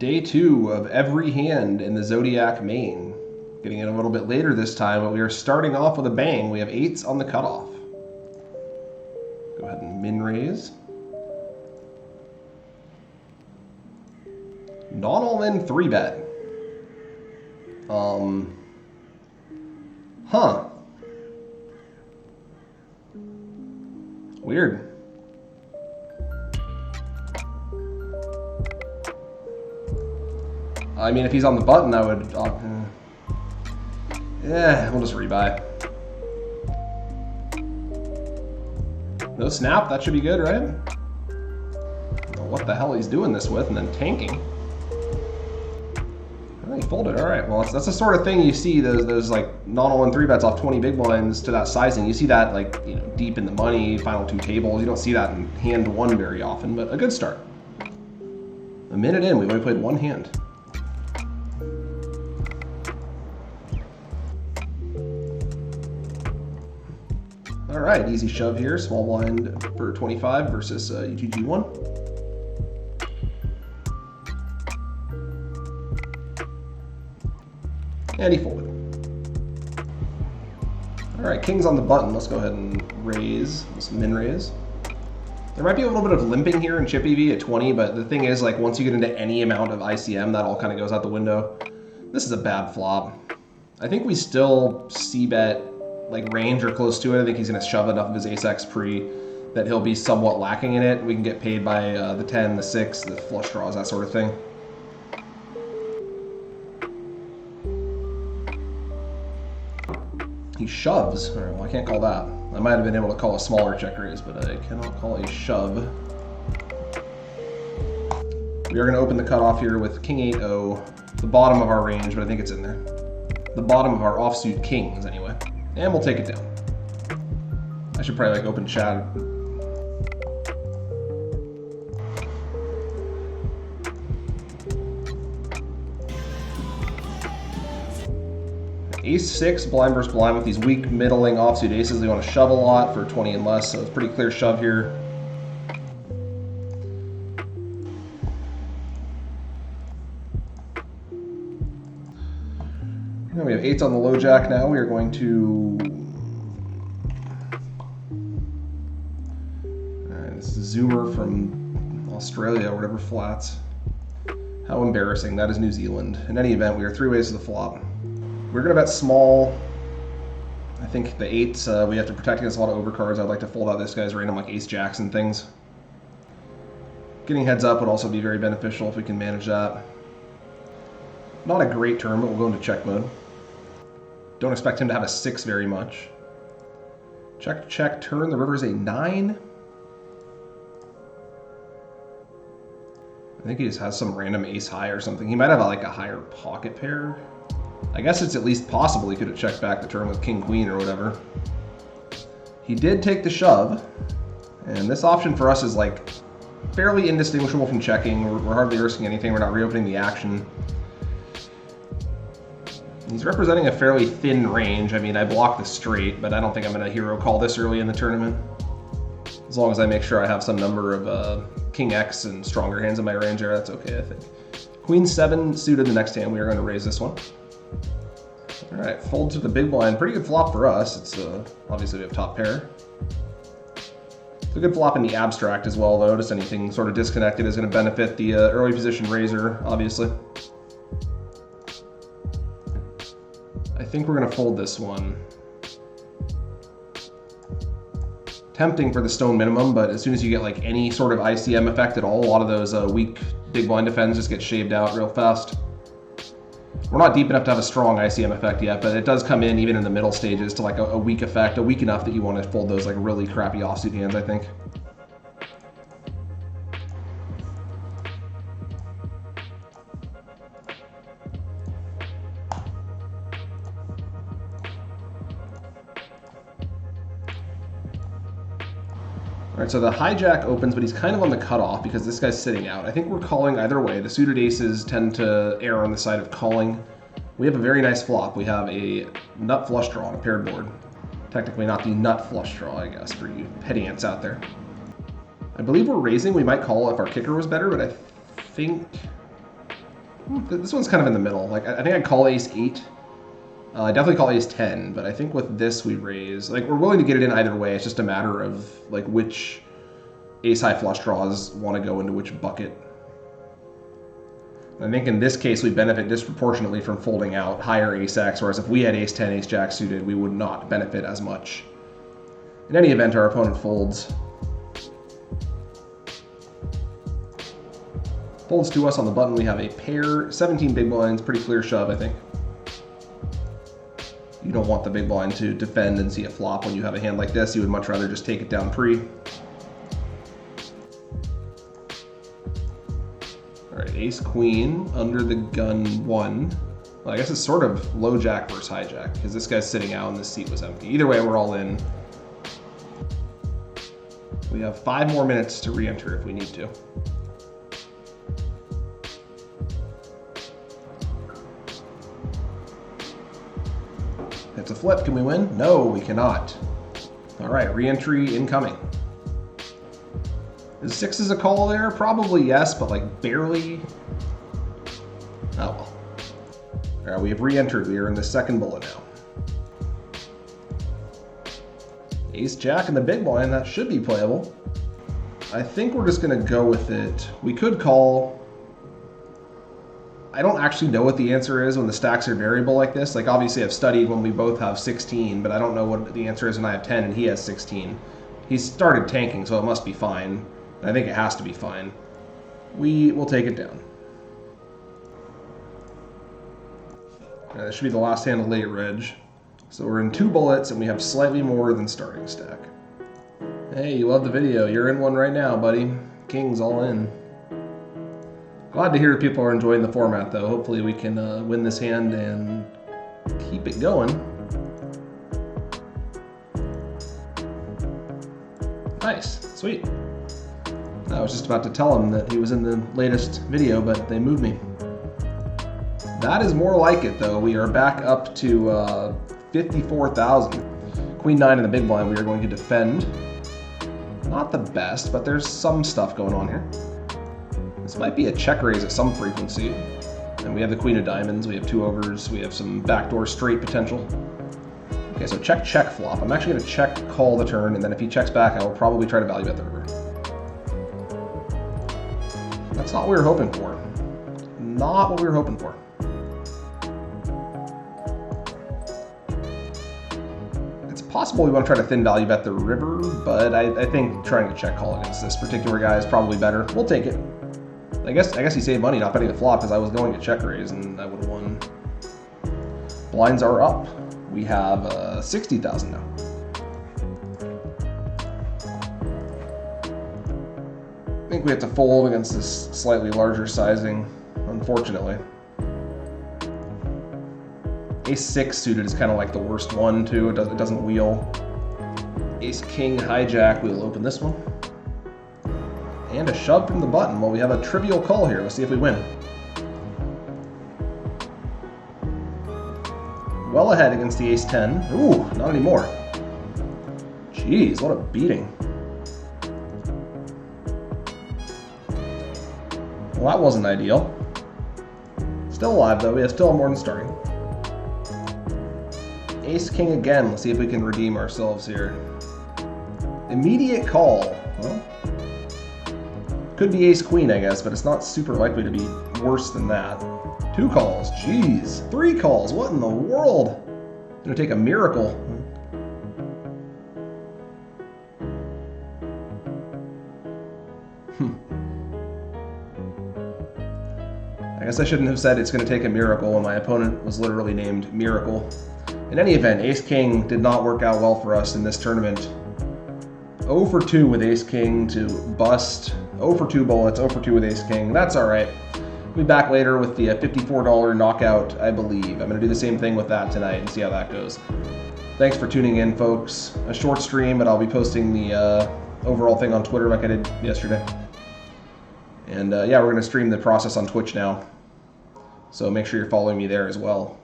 Day 2 of every hand in the Zodiac main. Getting in a little bit later this time, but we are starting off with a bang. We have 8s on the cutoff. Go ahead and min raise. Not all in 3-bet. Huh. Weird. I mean, if he's on the button, I would... yeah, we'll just rebuy. No snap, that should be good, right? I don't know what the hell he's doing this with, and then tanking. Oh, he folded, alright. Well, that's the sort of thing you see, those like, not all in 3-bets off 20 big blinds to that sizing. You see that, like, you know, deep in the money, final 2 tables. You don't see that in hand 1 very often, but a good start. A minute in, we've only played 1 hand. All right, easy shove here. Small blind for 25 versus UGG1. And he folded. All right, king's on the button. Let's go ahead and raise. Let's min raise. There might be a little bit of limping here in chip EV at 20, but the thing is, like, once you get into any amount of ICM, that all kind of goes out the window. This is a bad flop. I think we still c-bet like range or close to it. I think he's going to shove enough of his ace-x pre that he'll be somewhat lacking in it. We can get paid by the 10, the 6, the flush draws, that sort of thing. He shoves. All right, well, I can't call that. I might have been able to call a smaller check raise, but I cannot call a shove. We are going to open the cutoff here with King 8-0, the bottom of our range, but I think it's in there. The bottom of our offsuit kings, anyway. And we'll take it down. I should probably like open chat. Ace-6, blind versus blind with these weak middling offsuit aces. They want to shove a lot for 20 and less, so it's a pretty clear shove here. We have 8s on the low jack now. We are going to... Alright, this is Zoomer from Australia, or whatever flats. How embarrassing. That is New Zealand. In any event, we are 3 ways to the flop. We're going to bet small. I think the 8s, we have to protect against a lot of overcards. I'd like to fold out this guy's random like ace-jacks and things. Getting heads up would also be very beneficial if we can manage that. Not a great turn, but we'll go into check mode. Don't expect him to have a 6 very much. Check, check, turn. The river is a 9. I think he just has some random ace high or something. He might have like a higher pocket pair. I guess it's at least possible he could have checked back the turn with king queen or whatever. He did take the shove, and this option for us is like fairly indistinguishable from checking. We're hardly risking anything. We're not reopening the action. He's representing a fairly thin range. I mean, I block the straight, but I don't think I'm going to hero call this early in the tournament. As long as I make sure I have some number of King X and stronger hands in my range there, that's okay, I think. Queen 7 suited the next hand. We are going to raise this one. All right, fold to the big blind. Pretty good flop for us. It's obviously we have top pair. It's a good flop in the abstract as well, though. Just anything sort of disconnected is going to benefit the early position raiser, obviously. I think we're going to fold this one. Tempting for the stone minimum, but as soon as you get like any sort of ICM effect at all, a lot of those weak big blind defends just get shaved out real fast. We're not deep enough to have a strong ICM effect yet, but it does come in even in the middle stages to like a weak effect, weak enough that you want to fold those like really crappy offsuit hands, I think. All right, so the hijack opens, but he's kind of on the cutoff because this guy's sitting out. I think we're calling either way. The suited aces tend to err on the side of calling. We have a very nice flop. We have a nut flush draw on a paired board. Technically not the nut flush draw, I guess, for you petty ants out there. I believe we're raising. We might call if our kicker was better, but I think This one's kind of in the middle. Like, I think I'd call ace 8. I definitely call ace 10, but I think with this we raise. Like, we're willing to get it in either way. It's just a matter of, like, which ace high flush draws want to go into which bucket. I think in this case we benefit disproportionately from folding out higher ace X, whereas if we had ace 10, ace jack suited, we would not benefit as much. In any event, our opponent folds. Folds to us on the button. We have a pair, 17 big blinds, pretty clear shove, I think. You don't want the big blind to defend and see a flop when you have a hand like this. You would much rather just take it down pre. All right, ace queen under the gun 1. Well, I guess it's sort of low jack versus high jack because this guy's sitting out and this seat was empty. Either way, we're all in. We have 5 more minutes to re-enter if we need to. It's a flip. Can we win? No, we cannot. All right, re-entry incoming. Is 6 a call there? Probably yes, but like barely. Oh well. All right, we have re-entered. We are in the second bullet now. Ace jack in the big blind. That should be playable. I think we're just gonna go with it. We could call. I don't actually know what the answer is when the stacks are variable like this. Like, obviously I've studied when we both have 16, but I don't know what the answer is when I have 10 and he has 16. He's started tanking, so it must be fine. I think it has to be fine. We will take it down. This should be the last hand of late reg. So we're in 2 bullets and we have slightly more than starting stack. Hey, you love the video. You're in one right now, buddy. King's all in. Glad to hear people are enjoying the format, though. Hopefully we can win this hand and keep it going. Nice. Sweet. I was just about to tell him that he was in the latest video, but they moved me. That is more like it, though. We are back up to 54,000. Queen 9 in the big blind. We are going to defend. Not the best, but there's some stuff going on here. This might be a check raise at some frequency. And we have the queen of diamonds, we have 2 overs, we have some backdoor straight potential. Okay, so check flop. I'm actually going to check call the turn, and then if he checks back, I will probably try to value bet the river. That's not what we were hoping for. Not what we were hoping for. It's possible we want to try to thin value bet the river, but I think trying to check call against this particular guy is probably better. We'll take it. I guess he saved money not betting the flop because I was going to check raise and I would have won. Blinds are up. We have 60,000 now. I think we have to fold against this slightly larger sizing, unfortunately. Ace 6 suited is kind of like the worst one too. It doesn't wheel. Ace king hijack. We'll open this one. And a shove from the button. Well, we have a trivial call here. Let's see if we win. Well ahead against the ace 10. Ooh, not anymore. Jeez, what a beating. Well, that wasn't ideal. Still alive, though. We have still more than starting. Ace king again. Let's see if we can redeem ourselves here. Immediate call. Well, could be ace queen, I guess, but it's not super likely to be worse than that. 2 calls, jeez. 3 calls, what in the world? Gonna take a miracle. I guess I shouldn't have said it's gonna take a miracle when my opponent was literally named Miracle. In any event, ace king did not work out well for us in this tournament. 0 for 2 with ace king to bust. 0 for 2 bullets, 0 for 2 with ace king. That's all right. We'll be back later with the $54 knockout, I believe. I'm going to do the same thing with that tonight and see how that goes. Thanks for tuning in, folks. A short stream, but I'll be posting the overall thing on Twitter like I did yesterday. And yeah, we're going to stream the process on Twitch now. So make sure you're following me there as well.